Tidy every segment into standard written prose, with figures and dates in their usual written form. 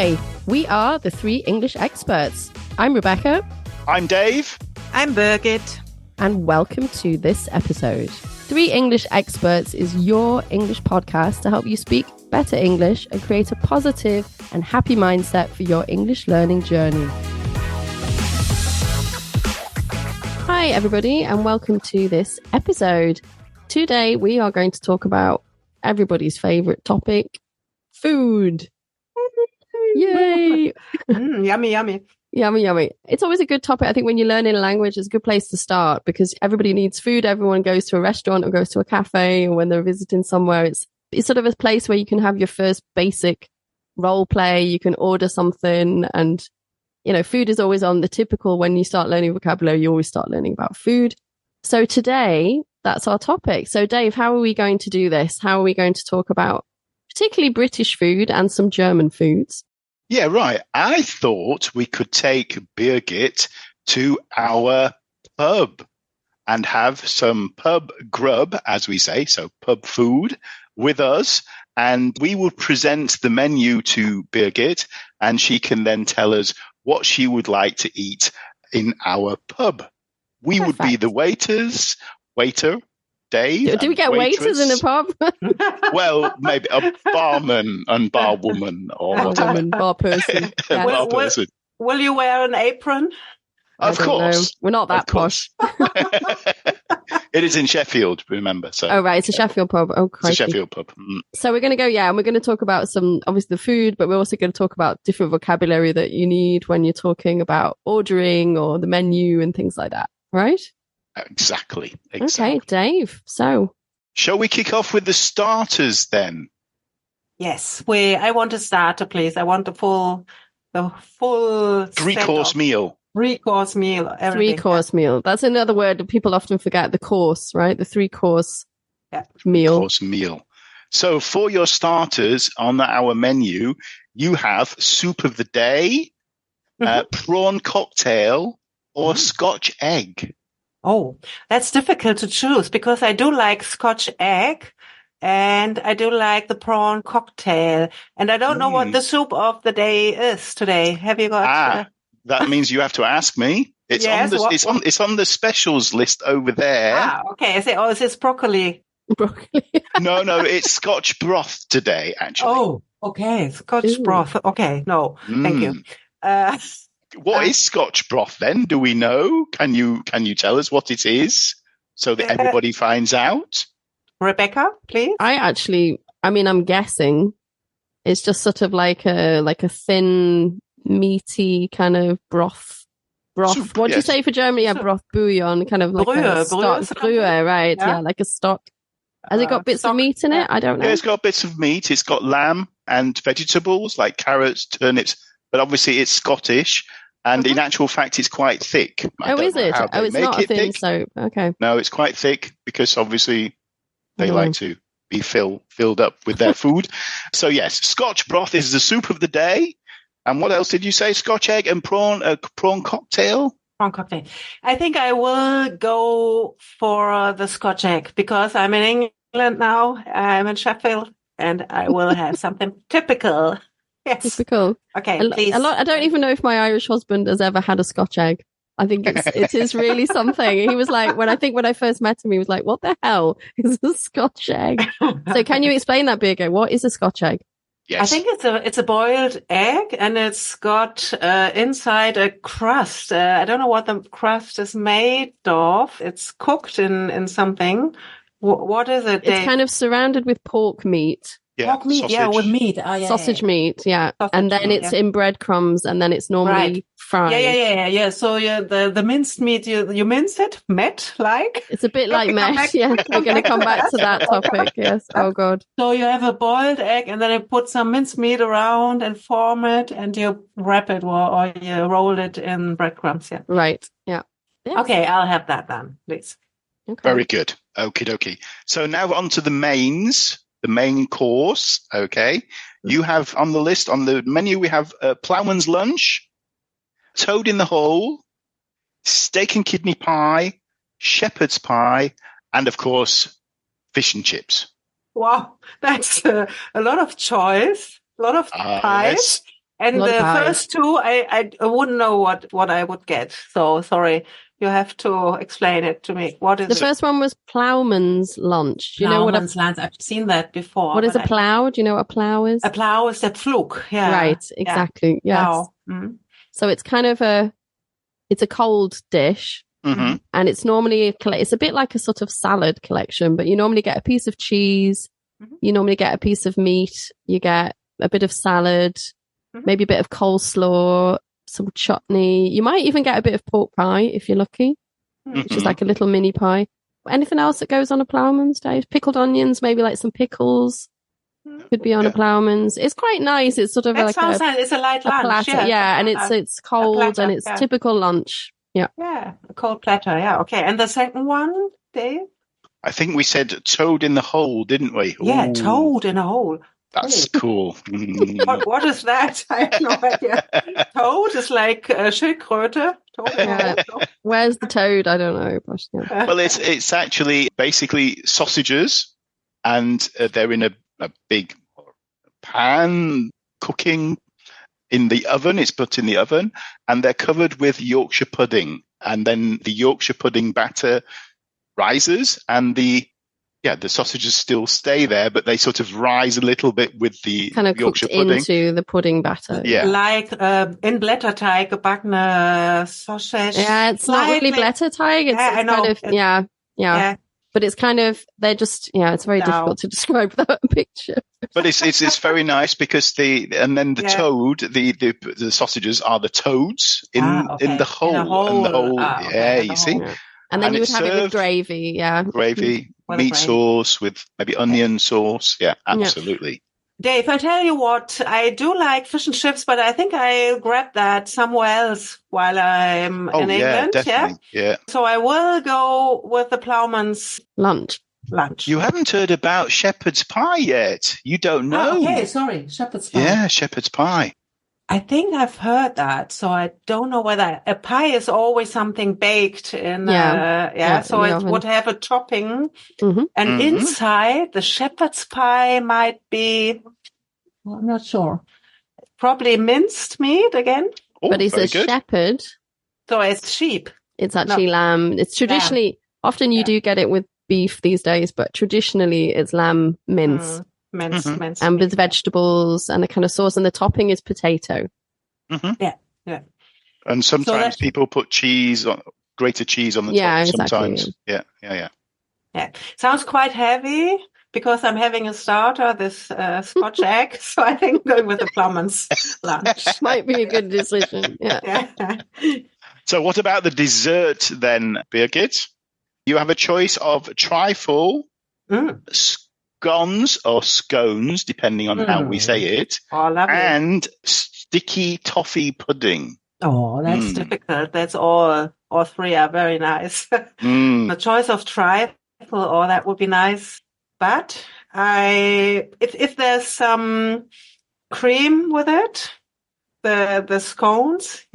Hi, we are the Three English Experts. I'm Rebecca. I'm Dave. I'm Birgit. And welcome to this episode. Three English Experts is your English podcast to help you speak better English and create a positive and happy mindset for your English learning journey. Hi, everybody, and welcome to this episode. Today, we are going to talk about everybody's favorite topic, food. Yay! Yummy, yummy. Yummy, yummy. It's always a good topic. I think when you're learning a language, it's a good place to start because everybody needs food. Everyone goes to a restaurant or goes to a cafe, or when they're visiting somewhere, it's sort of a place where you can have your first basic role play. You can order something, and you know, food is always on the typical. When you start learning vocabulary, you always start learning about food. So today, that's our topic. So Dave, how are we going to do this? How are we going to talk about particularly British food and some German foods? Yeah, right. I thought we could take Birgit to our pub and have some pub grub, as we say, so pub food with us. And we will present the menu to Birgit, and she can then tell us what she would like to eat in our pub. We would be the waiter, Dave. Do we get waiters in a pub? Well, maybe a barman and barwoman or whatever. Bar person. Yeah. Bar person. Will you wear an apron? Of course. We're not that posh. It is in Sheffield, remember. So. Oh, right. It's a Sheffield pub. Oh, crikey. It's a Sheffield pub. Mm. So we're going to go, and we're going to talk about some, obviously, the food, but we're also going to talk about different vocabulary that you need when you're talking about ordering or the menu and things like that, right? Exactly. Okay, Dave. So, shall we kick off with the starters then? Yes. I want a starter, please. I want the full three-course meal. Three-course meal. Everything. Three-course meal. That's another word that people often forget. The course, right? The three-course meal. Course meal. So for your starters on our menu, you have soup of the day, prawn cocktail, or Scotch egg. Oh, that's difficult to choose because I do like Scotch egg and I do like the prawn cocktail. And I don't know what the soup of the day is today. Have you got... That means you have to ask me. It's it's on the specials list over there. Okay. I say, is this broccoli? Broccoli. No, it's Scotch broth today, actually. Oh, okay. Scotch broth. Okay. No, thank you. What is Scotch broth then? Do we know? Can you tell us what it is so that everybody finds out? Rebecca, please. I'm guessing it's just sort of like a thin, meaty kind of broth. Soup, what do you say for Germany? Yeah, broth, bouillon, kind of like a stock. Brühe, right? Yeah, like a stock. Has it got bits of meat in it? I don't know. Yeah, it's got bits of meat. It's got lamb and vegetables like carrots, turnips, but obviously it's Scottish. And in actual fact, it's quite thick. Is it? Oh, it's not a thin soap. Okay. No, it's quite thick because obviously they like to be filled up with their food. So yes, Scotch broth is the soup of the day. And what else did you say? Scotch egg and prawn cocktail? Prawn cocktail. I think I will go for the Scotch egg because I'm in England now. I'm in Sheffield and I will have something typical. Yes. Typical. Okay, please. I don't even know if my Irish husband has ever had a Scotch egg. I think it is really something. He was like, when I first met him, he was like, what the hell is a Scotch egg? So can you explain that, Birgit? What is a Scotch egg? Yes. I think it's a boiled egg and it's got inside a crust. I don't know what the crust is made of. It's cooked in something. What is it? It's kind of surrounded with pork meat. Yeah, pork meat, sausage. with meat. Sausage meat, yeah. Sausage and then it's in breadcrumbs, and then it's normally fried. Yeah. So the minced meat, you mince it, like? It's a bit like mesh, yeah. We're going to come back to that topic, yes. Oh, God. So you have a boiled egg, and then you put some minced meat around and form it, and you wrap it or you roll it in breadcrumbs, yeah. Right, yeah. Yes. Okay, I'll have that then, please. Okay. Very good. Okie dokie. So now on to the mains. The main course, okay. You have on the list, on the menu, we have ploughman's lunch, toad in the hole, steak and kidney pie, shepherd's pie, and of course, fish and chips. Wow, that's a lot of choice, a lot of pies. Yes. And lot the of pies. first two, I wouldn't know what I would get. So sorry, you have to explain it to me. What is The first one was ploughman's lunch. Do you know what Plowman's lunch? I've seen that before. what is a plough? Do you know what a plough is? A plow is der Pflug. Yeah. Right, exactly. Yes. Plow. Mm. So it's kind of it's a cold dish, Mm-hmm. and it's normally it's a bit like a sort of salad collection, but you normally get a piece of cheese, Mhm. you normally get a piece of meat, you get a bit of salad, Mhm. maybe a bit of coleslaw, some chutney. You might even get a bit of pork pie if you're lucky, which is like a little mini pie. Anything else that goes on a ploughman's, Dave? Pickled onions, maybe like some pickles. Could be on a ploughman's. It's quite nice. It's sort of That like sounds nice. It's a light lunch. platter, Yeah, and it's cold platter, and it's yeah. typical lunch. Yeah. Yeah, a cold platter. Yeah, okay. And the second one, Dave? I think we said toad in the hole, didn't we? Yeah, Ooh, toad in a hole. That's cool. What is that? I have no idea. Toad is like Schildkröte. Toad in a hole. Where's the toad? I don't know. Gosh, yeah. Well, it's actually basically sausages, and they're in a big pan cooking in the oven. It's put in the oven, and they're covered with Yorkshire pudding. And then the Yorkshire pudding batter rises, and the sausages still stay there, but they sort of rise a little bit with the Kind of Yorkshire cooked pudding. into the pudding batter. Yeah. Like in Blätterteig gebackene sausage. Yeah, it's not really Blätterteig. It's, Yeah, I it's know. kind of, yeah. Yeah. But it's kind of, they're just, it's very difficult to describe that picture. But it's very nice because the toad, the sausages are the toads in the hole. In the hole. You see. Yeah. And then you would have it with gravy, Gravy, meat sauce with maybe onion sauce. Yeah, absolutely. Dave, I tell you what, I do like fish and chips, but I think I'll grab that somewhere else while I'm in England. Definitely. Yeah. So I will go with the ploughman's lunch. You haven't heard about shepherd's pie yet. You don't know. Oh, okay, sorry. Shepherd's pie. Yeah, shepherd's pie. I think I've heard that, so I don't know whether a pie is always something baked in. So it would have a topping, and inside the shepherd's pie might be. Well, I'm not sure. Probably minced meat again. But it's a shepherd, so it's sheep. It's actually lamb. It's traditionally often you do get it with beef these days, but traditionally it's lamb mince. Mince. And with vegetables and a kind of sauce, and the topping is potato. Yeah. And sometimes people put grated cheese on the top. Sometimes, yeah. Sounds quite heavy because I'm having a starter, this Scotch egg. So I think going with the ploughman's lunch might be a good decision. Yeah. So what about the dessert then, Birgit? You have a choice of trifle. Scones or scones, depending on how we say it, and sticky toffee pudding. Oh, that's difficult. That's all three are very nice. The choice of trifle, that would be nice. But if there's some cream with it, the scones,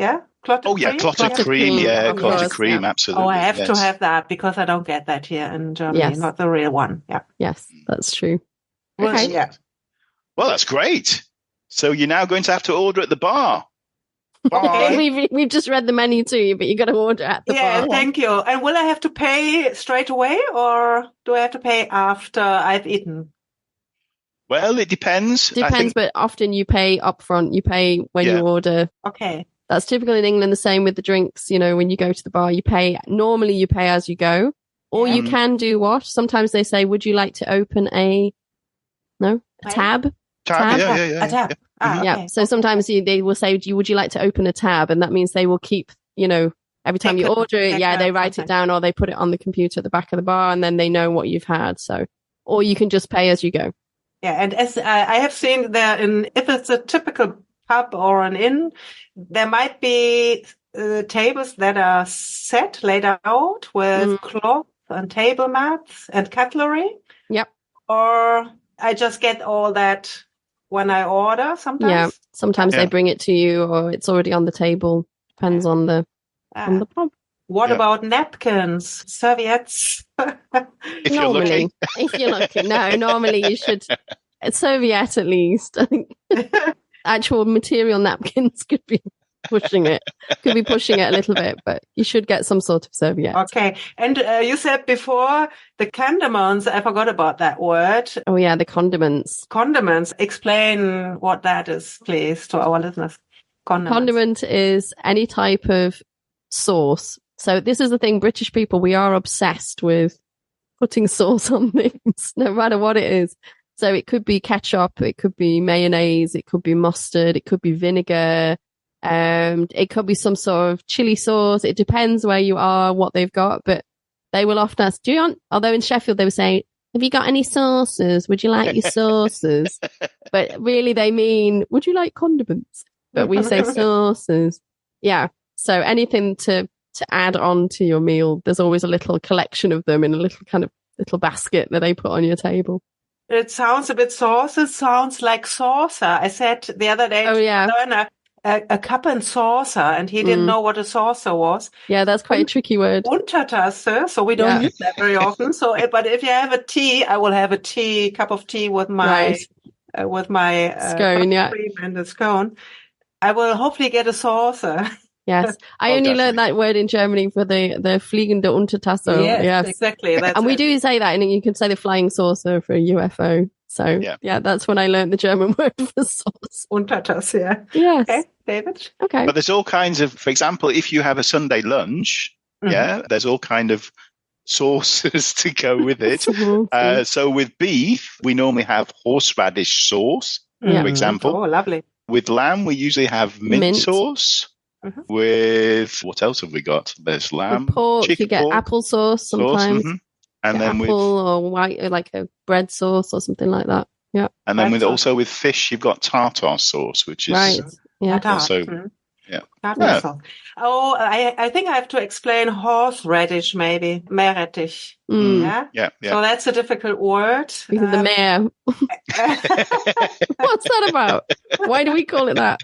clotted cream, clotted cream, absolutely. Oh, I have to have that because I don't get that here in Germany, not the real one. Yeah. Yes, that's true. Okay. Yeah. Well, that's great. So you're now going to have to order at the bar. Bye. Okay, we've just read the menu to you, but you got to order at the bar. Yeah, thank you. And will I have to pay straight away, or do I have to pay after I've eaten? Well, it depends. But often you pay upfront. You pay when you order. Okay. That's typical in England. The same with the drinks. You know, when you go to the bar, normally you pay as you go, or you can do what? Sometimes they say, "Would you like to open a tab?" Tab. A tab. Okay. So sometimes they will say, "Would you like to open a tab?" And that means they will keep, every time you order it, they write it down or they put it on the computer at the back of the bar, and then they know what you've had. So, or you can just pay as you go. Yeah, and as I have seen there, if it's a typical pub or an inn, there might be tables that are laid out with cloth and table mats and cutlery. Yep. Or I just get all that when I order sometimes. Yeah, sometimes they bring it to you or it's already on the table. Depends on the pub. What about napkins, serviettes? If you're lucky. No, normally you should. A serviette at least, I think. actual material napkins could be pushing it a little bit, but you should get some sort of serviette. Okay. And you said before the condiments, I forgot about that word. Oh yeah, the condiments. Condiments. Explain what that is, please, to our listeners. Condiment is any type of sauce. So this is the thing, British people, we are obsessed with putting sauce on things, no matter what it is. So it could be ketchup, it could be mayonnaise, it could be mustard, it could be vinegar, it could be some sort of chili sauce. It depends where you are, what they've got, but they will often ask, although in Sheffield they were saying, have you got any sauces? Would you like your sauces? But really they mean, would you like condiments? But we say sauces. Yeah. So anything to add on to your meal, there's always a little collection of them in a little basket that they put on your table. It sounds a bit sauce. It sounds like saucer. I said the other day to a cup and saucer, and he didn't know what a saucer was. Yeah, that's quite a tricky word. Untertasse, so we don't use that very often. So, but if you have a tea, I will have a cup of tea with my scone, cream and a scone. I will hopefully get a saucer. Yes, I only learned that word in Germany for the fliegende Untertasse. Yes, exactly. We do say that, and you can say the flying saucer for a UFO. So that's when I learned the German word for sauce. Untertasse, yeah. Yes. Okay, David. Okay. But there's all kinds of, for example, if you have a Sunday lunch, there's all kind of sauces to go with it. So with beef, we normally have horseradish sauce, for example. Oh, lovely. With lamb, we usually have mint sauce. With what else have we got? There's lamb, with pork. You get pork, applesauce sometimes, and then apple or white, or like a bread sauce or something like that. Yeah, and then with fish, you've got tartar sauce, which is also tartar sauce. Oh, I think I have to explain horseradish, maybe Meerrettich. Yeah. So that's a difficult word. Because the mare. What's that about? Why do we call it that?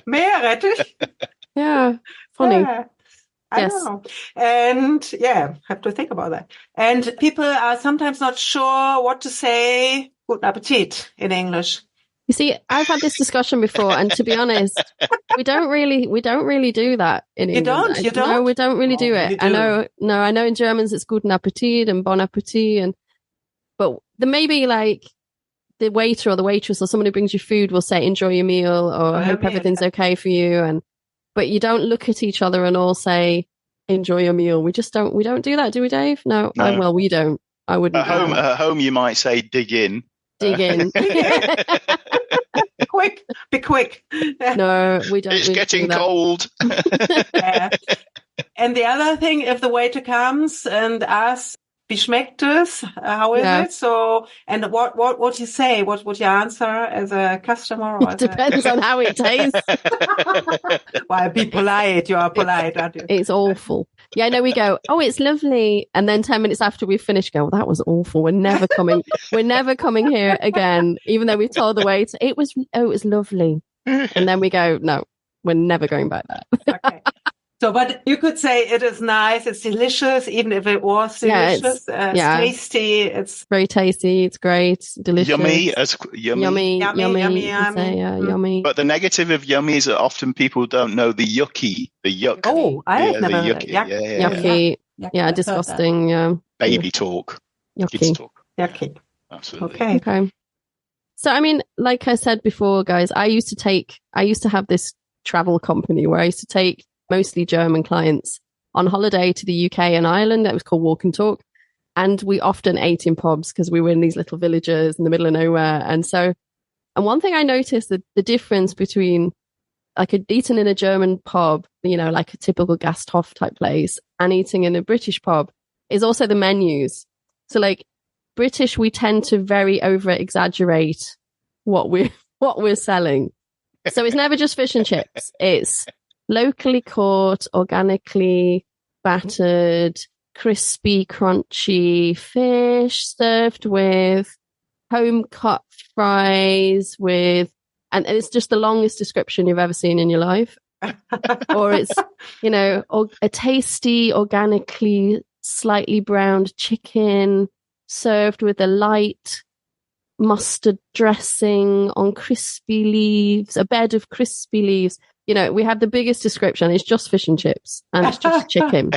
Meerrettich. Yeah, funny. Yeah, I don't know. And have to think about that. And people are sometimes not sure what to say. Guten Appetit in English. You see, I've had this discussion before, and to be honest, we don't really do that in England. You don't? No, we don't really do it. Do. I know in Germans it's Guten Appetit and Bon Appetit, but there may be like the waiter or the waitress or someone who brings you food will say enjoy your meal or I hope everything's okay for you, but you don't look at each other and all say enjoy your meal. We don't do that, do we, Dave? No. Well, we don't. I wouldn't. At home you might say dig in. Dig in. Be quick. No, we don't. It's getting cold. And the other thing, if the waiter comes and asks, wie schmeckt es? How is it? So, and what you say? What would you answer as a customer? Or Depends on how it tastes. Well, be polite. You are polite, aren't you? It's awful. Yeah, no, we go, oh, it's lovely. And then 10 minutes after we finish, go, well, that was awful. We're never coming here again. Even though we've told the waiter, it was lovely. And then we go, no, we're never going back there. Okay. So, but you could say it is nice, it's delicious, even if it was delicious. It's tasty. It's very tasty. It's great, delicious. Yummy. Yummy. Yummy. But the negative of yummy is that often people don't know the yucky, the yuck. Oh, I have never heard yucky. Yeah, disgusting. Yeah. Baby talk. Yucky. Kids talk. Yucky. Absolutely. Okay. So, I mean, like I said before, guys, I used to have this travel company where I used to take mostly German clients on holiday to the UK and Ireland. That was called Walk and Talk. And we often ate in pubs because we were in these little villages in the middle of nowhere. And one thing I noticed that the difference between like eating in a German pub, like a typical Gasthof type place, and eating in a British pub is also the menus. So like British, we tend to very over exaggerate what we're selling. So it's never just fish and chips. It's locally caught, organically battered, crispy, crunchy fish served with home cut fries and it's just the longest description you've ever seen in your life. Or it's, a tasty, organically slightly browned chicken served with a light mustard dressing on crispy leaves, a bed of crispy leaves. You know, we have the biggest description. It's just fish and chips, and it's just chicken.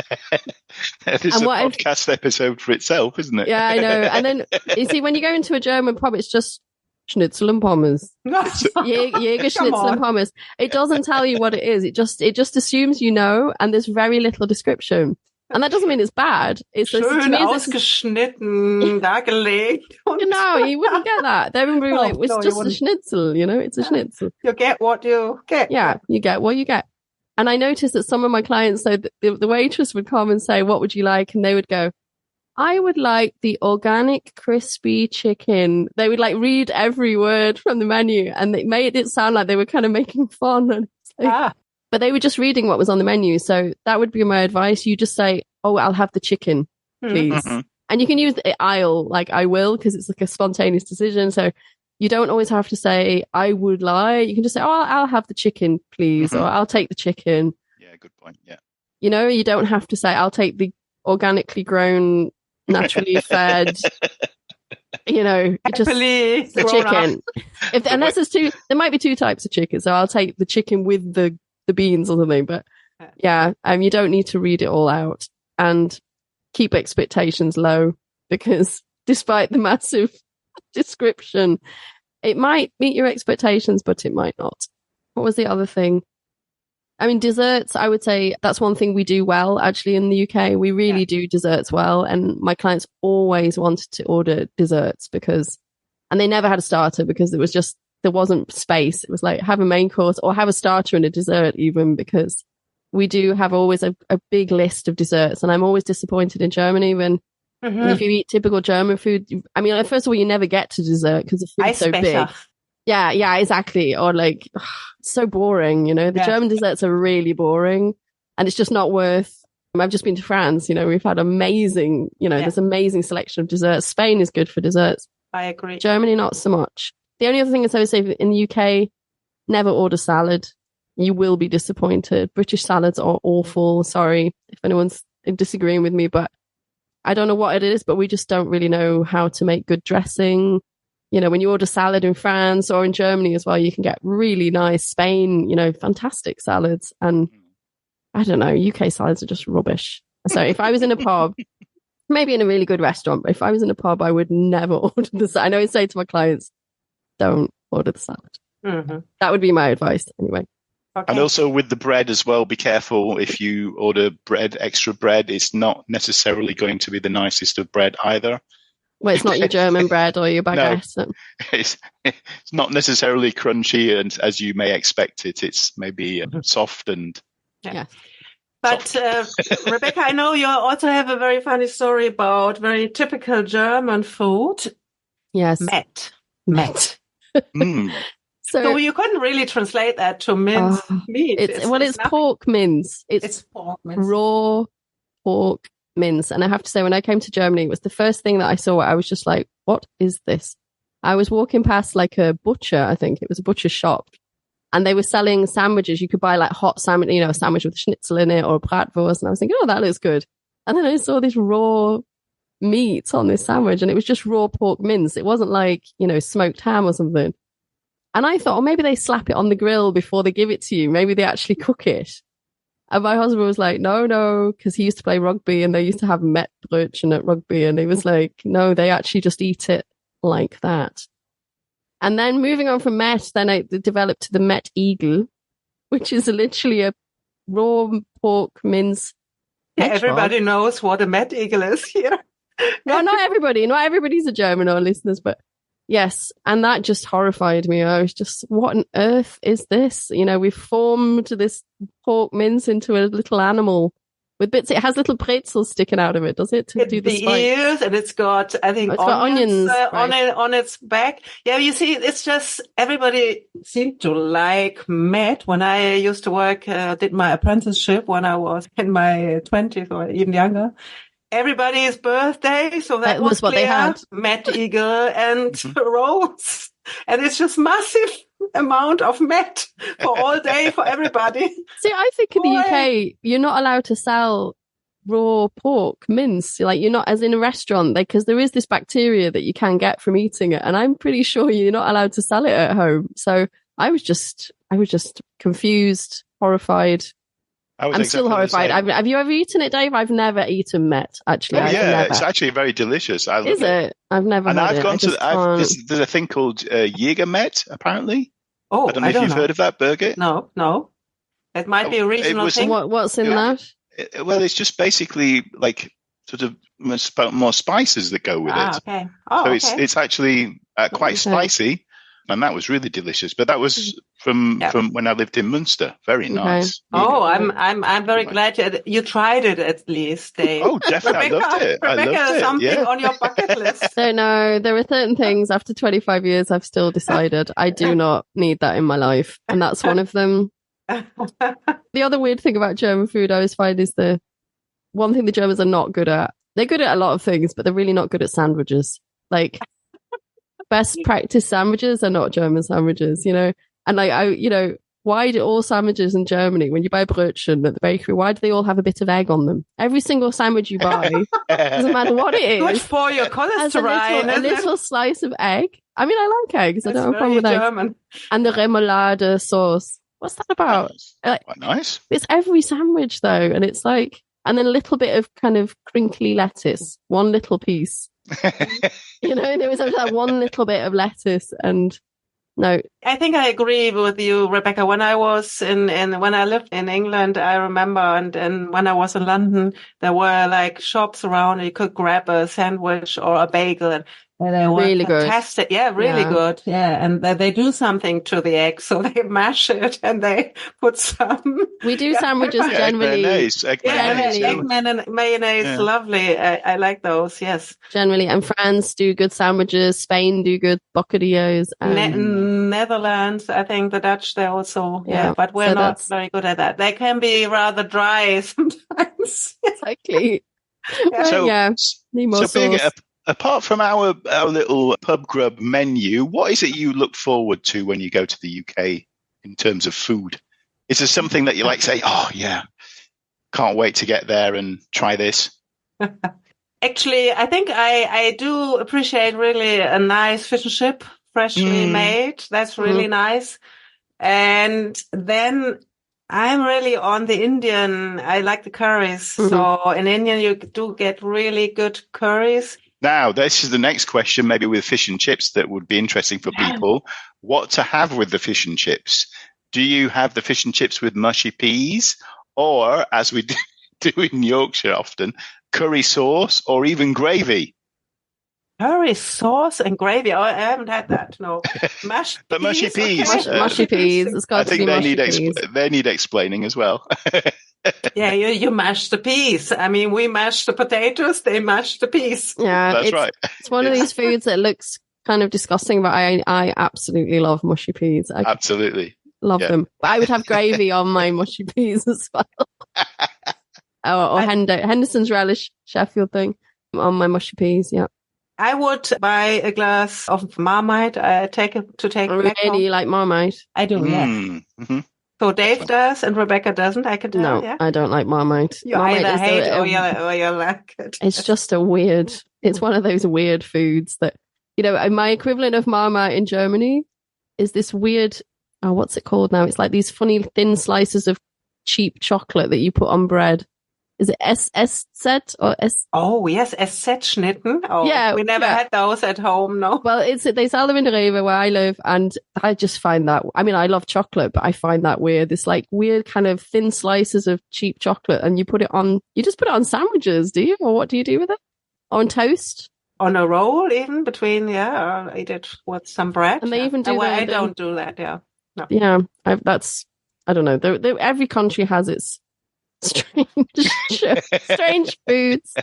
It's a podcast episode for itself, isn't it? Yeah, I know. And then, you see, when you go into a German pub, it's just Schnitzel and Pommes. Jäger Schnitzel and Pommes. It doesn't tell you what it is. It just assumes you know, and there's very little description. And that doesn't mean it's bad. It's schön ausgeschnitten, dargelegt. No, you wouldn't get that. They would be like, it's just a schnitzel, you know, it's a schnitzel. You get what you get. Yeah, you get what you get. And I noticed that some of my clients, so the waitress would come and say, what would you like? And they would go, I would like the organic crispy chicken. They would like read every word from the menu, and they made it sound like they were kind of making fun. And but they were just reading what was on the menu. So that would be my advice. You just say, oh, I'll have the chicken, please. Mm-hmm. And you can use the I'll, like I will, because it's like a spontaneous decision. So you don't always have to say, I would like. You can just say, oh, I'll have the chicken, please. Mm-hmm. Or I'll take the chicken. Yeah, good point. Yeah. You know, you don't have to say, I'll take the organically grown, naturally fed, you know, just the chicken. Unless there's there might be two types of chicken. So I'll take the chicken with the beans or something. But yeah, you don't need to read it all out, and keep expectations low, because despite the massive description, it might meet your expectations, but it might not. What was the other thing? I mean, desserts, I would say that's one thing we do well, actually, in the UK. We really do desserts well. And my clients always wanted to order desserts and they never had a starter, because it was just, there wasn't space. It was like, have a main course or have a starter and a dessert even, because we do have always a big list of desserts. And I'm always disappointed in Germany when if you eat typical German food, I mean, first of all, you never get to dessert because the food's so big. Yeah, exactly. Or like, it's so boring, you know, the German desserts are really boring, and it's just not worth. I've just been to France, you know, we've had amazing, you know, there's amazing selection of desserts. Spain is good for desserts. I agree. Germany, not so much. The only other thing is I would say in the UK, never order salad. You will be disappointed. British salads are awful. Sorry if anyone's disagreeing with me, but I don't know what it is, but we just don't really know how to make good dressing. You know, when you order salad in France or in Germany as well, you can get really nice. Spain, you know, fantastic salads. And I don't know, UK salads are just rubbish. So if I was in a pub, maybe in a really good restaurant, but if I was in a pub, I would never order the salad. I know I say to my clients, don't order the salad. Mm-hmm. That would be my advice anyway. Okay. And also with the bread as well, be careful if you order bread, extra bread. It's not necessarily going to be the nicest of bread either. Well, it's not your German bread or your baguette. No, it's not necessarily crunchy, and as you may expect it, it's maybe soft and... Yeah. But Rebecca, I know you also have a very funny story about very typical German food. Yes. Met. So you couldn't really translate that to mince meat. It's pork mince. It's pork mince. Raw pork mince. And I have to say, when I came to Germany, it was the first thing that I saw. I was just like, what is this? I was walking past like a butcher, I think it was a butcher shop, and they were selling sandwiches. You could buy like hot sandwich, you know, a sandwich with a schnitzel in it or a bratwurst. And I was thinking, oh, that looks good. And then I saw this raw meat on this sandwich, and it was just raw pork mince. It wasn't like, you know, smoked ham or something. And I thought, oh, maybe they slap it on the grill before they give it to you. Maybe they actually cook it. And my husband was like, no, because he used to play rugby and they used to have Mettbrötchen at rugby. And he was like, no, they actually just eat it like that. And then moving on from Met, then I developed to the Met Eagle, which is literally a raw pork mince. Yeah, everybody knows what a Met Eagle is here. No, not everybody. Not everybody's a German, our listeners, but yes. And that just horrified me. I was just, what on earth is this? You know, we've formed this pork mince into a little animal with bits. It has little pretzels sticking out of it, does it? To do the ears, and it's got, I think, onions on its back. Yeah, you see, it's just, everybody seemed to like Met. When I used to work, did my apprenticeship when I was in my 20s or even younger. Everybody's birthday, so that was what they had. Met Eagle and rolls, and it's just massive amount of Met for all day for everybody. See, I think in the UK you're not allowed to sell raw pork mince. Like you're not, as in a restaurant, because there is this bacteria that you can get from eating it, and I'm pretty sure you're not allowed to sell it at home. So I was just confused, horrified. I'm still horrified. Have you ever eaten it, Dave? I've never eaten Met, actually. It's actually very delicious. I love Is it? I've never had it. And I've gone to, there's a thing called Jäger Met, apparently. Oh, I don't know if you've heard of that, Birgit. No. It might be a regional thing. What's in that? Well, it's just basically like sort of more spices that go with it. Okay. So it's actually quite spicy. And that was really delicious. But that was from when I lived in Munster. Very nice. Oh, I'm very glad you tried it at least, Dave. Oh, definitely. Rebecca, I loved it. Rebecca, something on your bucket list. So no, there are certain things after 25 years I've still decided I do not need that in my life. And that's one of them. The other weird thing about German food I always find is the one thing the Germans are not good at. They're good at a lot of things, but they're really not good at sandwiches. Like, best practice sandwiches are not German sandwiches, you know? And like, why do all sandwiches in Germany, when you buy Brötchen at the bakery, why do they all have a bit of egg on them? Every single sandwich you buy, doesn't matter what it is. Good for your cholesterol. A little slice of egg. I mean, I like eggs. I don't have a problem with German. eggs. And the remoulade sauce. What's that about? Quite nice. It's every sandwich though. And it's like, and then a little bit of kind of crinkly lettuce, one little piece. There was that one little bit of lettuce, and no. I think I agree with you, Rebecca. When I was when I lived in England, I remember, and when I was in London, there were like shops around. You could grab a sandwich or a bagel, and they were really fantastic. Good. Yeah, really good. Yeah, and they do something to the egg, so they mash it and they put some. We do sandwiches generally. Egg mayonnaise, lovely. I like those. Yes, generally, and France do good sandwiches. Spain do good bocadillos. Netherlands, I think the Dutch, they also. Yeah, but we're not very good at that. They can be rather dry sometimes. Exactly. Need more sauce. Apart from our little pub grub menu, what is it you look forward to when you go to the UK in terms of food? Is there something that you like say, oh yeah, can't wait to get there and try this? Actually, I think I do appreciate really a nice fish and chip, freshly made. That's really nice. And then I'm really on the Indian. I like the curries. So in Indian, you do get really good curries. Now, this is the next question, maybe with fish and chips, that would be interesting for people. What to have with the fish and chips? Do you have the fish and chips with mushy peas, or, as we do in Yorkshire often, curry sauce or even gravy? Curry sauce and gravy? Oh, I haven't had that, no. Mashed but mushy peas. Okay. Mushy peas. It's got to be mushy peas. They need explaining as well. Yeah, you mash the peas. I mean, we mash the potatoes, they mash the peas. Yeah, that's right. It's one of these foods that looks kind of disgusting, but I absolutely love mushy peas. Absolutely. Love them. But I would have gravy on my mushy peas as well. or Henderson's relish, Sheffield thing, on my mushy peas, yeah. I would buy a glass of Marmite. Take back home. Really, you like Marmite? I do, yeah. Mm-hmm. So Dave does and Rebecca doesn't, I can tell. No, yeah? I don't like Marmite. You Marmite either hate or you like it. It's just it's one of those weird foods that, my equivalent of Marmite in Germany is this weird, what's it called now? It's like these funny thin slices of cheap chocolate that you put on bread. Is it SZ or S? Oh, yes, SZ-Schnitten. Oh, yeah, we never had those at home, no. Well, they sell them in Rewe where I live, and I just find that, I mean, I love chocolate, but I find that weird. This like weird kind of thin slices of cheap chocolate, and you just put it on sandwiches, do you? Or what do you do with it? On toast? On a roll, even between, or eat it with some bread. And they even do that. I don't do that, yeah. No. Yeah, I don't know. Every country has its strange foods.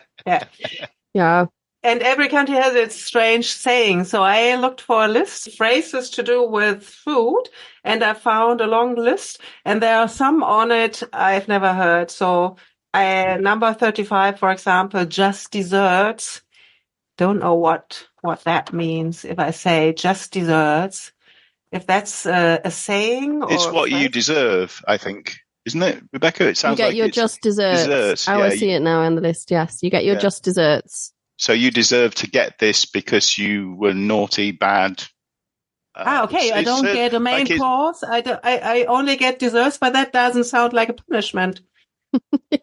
Yeah. And every country has its strange saying. So I looked for a list of phrases to do with food, and I found a long list, and there are some on it I've never heard. So number 35, for example, just desserts. Don't know what that means if I say just desserts. If that's a saying, it's what you deserve, I think. isn't it, Rebecca? It sounds you get like your it's just desserts. I see it now on the list. Yes, you get your just desserts. So you deserve to get this because you were naughty, bad. Okay. I don't get a main course. I only get desserts, but that doesn't sound like a punishment.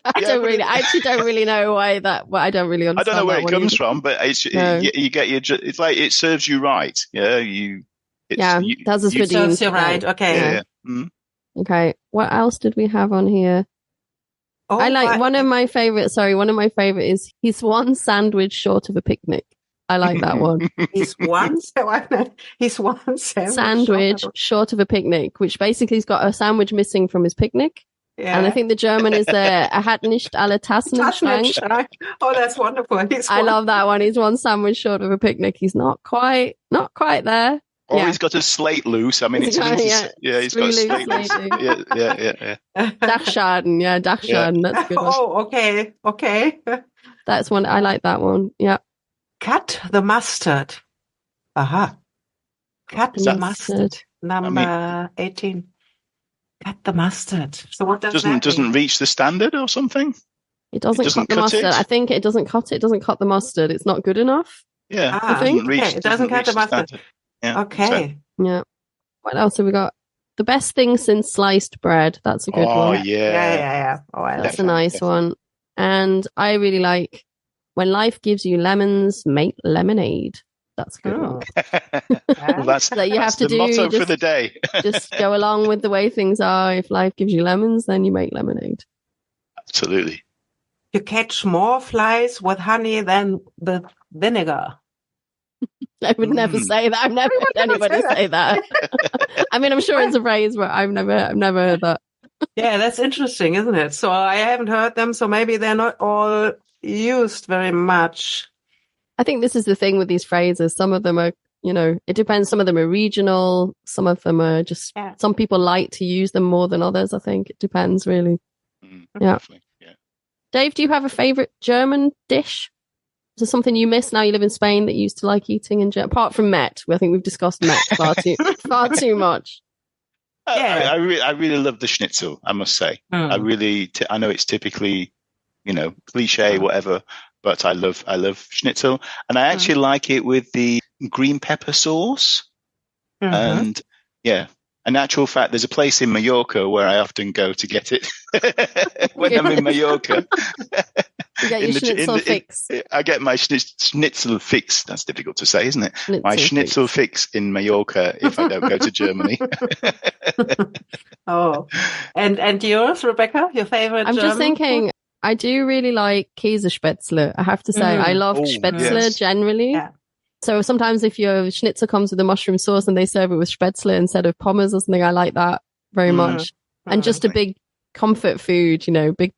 I actually don't really know why that. Well, I don't really understand. I don't know where it comes from, but you get your. It's like it serves you right. Yeah, that's a serves you right. Okay. Yeah. Mm-hmm. Okay. What else did we have on here? Oh, I like one of my favorite. Sorry, one of my favorite is he's one sandwich short of a picnic. I like that one. He's one sandwich short of a picnic, which basically he's got a sandwich missing from his picnic. Yeah. And I think the German is there. hat nicht alle Tassen im Schrank. Oh, that's wonderful. I love that one. He's one sandwich short of a picnic. He's not quite there. Or he's got a slate loose. I mean, he's got a slate loose. Yeah. Dachschaden. Yeah, Dachschaden. That's a good one. Oh, okay. That's one. I like that one. Yeah. Cut the mustard. Aha. Cut the mustard. Number 18. Cut the mustard. So what does that mean? Doesn't reach the standard or something? It doesn't cut the mustard. I think it doesn't cut it. It doesn't cut the mustard. It's not good enough. Yeah. I think. It doesn't cut the mustard. Yeah. Okay. So. Yeah. What else have we got? The best thing since sliced bread. That's a good one. Oh, yeah. Yeah. Oh, that's a nice one. And I really like when life gives you lemons, make lemonade. That's a good one. Well, that's the motto for the day. Just go along with the way things are. If life gives you lemons, then you make lemonade. Absolutely. You catch more flies with honey than with vinegar. I would never say that. I've never heard anybody say that. I mean, I'm sure it's a phrase, but I've never heard that. Yeah, that's interesting, isn't it? So I haven't heard them, so maybe they're not all used very much. I think this is the thing with these phrases. Some of them are, it depends. Some of them are regional. Some of them are just, some people like to use them more than others. I think it depends really. Yeah. Dave, do you have a favorite German dish? Is there something you miss now you live in Spain that you used to like eating in Germany? Apart from Met, I think we've discussed Met far too much. I really love the schnitzel, I must say. I know it's typically, cliche, whatever, but I love schnitzel. And I actually like it with the green pepper sauce. And in actual fact, there's a place in Mallorca where I often go to get it when I'm in Mallorca. You get your schnitzel fix. I get my schnitzel fix. That's difficult to say, isn't it? My schnitzel fix in Mallorca if I don't go to Germany. Oh, and yours, Rebecca? Your favorite? I'm just thinking. I do really like Käsespätzle. I have to say, I love Spätzle generally. Yeah. So sometimes if your schnitzel comes with a mushroom sauce and they serve it with Spätzle instead of pommes or something, I like that very much. And just a big comfort food, big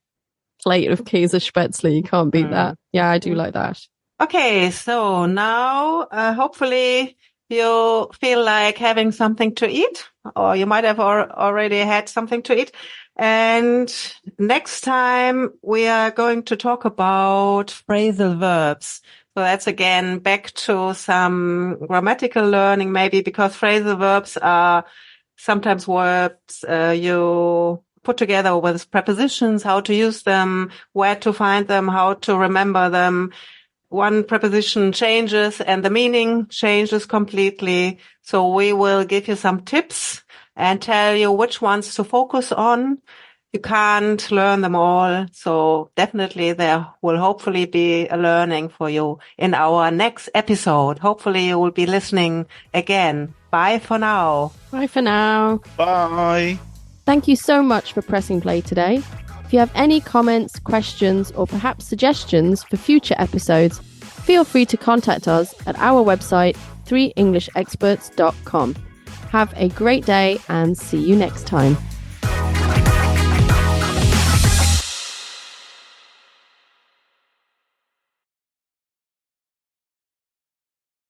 plate of Käsespätzle. You can't beat that. Yeah, I do like that. Okay, so now hopefully you feel like having something to eat, or you might have already had something to eat. And next time we are going to talk about phrasal verbs. So that's again back to some grammatical learning maybe, because phrasal verbs are sometimes words you put together with prepositions, how to use them, where to find them, how to remember them. One preposition changes and the meaning changes completely. So we will give you some tips and tell you which ones to focus on. You can't learn them all. So definitely there will hopefully be a learning for you in our next episode. Hopefully you will be listening again. Bye for now. Bye for now. Bye. Thank you so much for pressing play today. If you have any comments, questions, or perhaps suggestions for future episodes, feel free to contact us at our website, 3englishexperts.com. Have a great day and see you next time.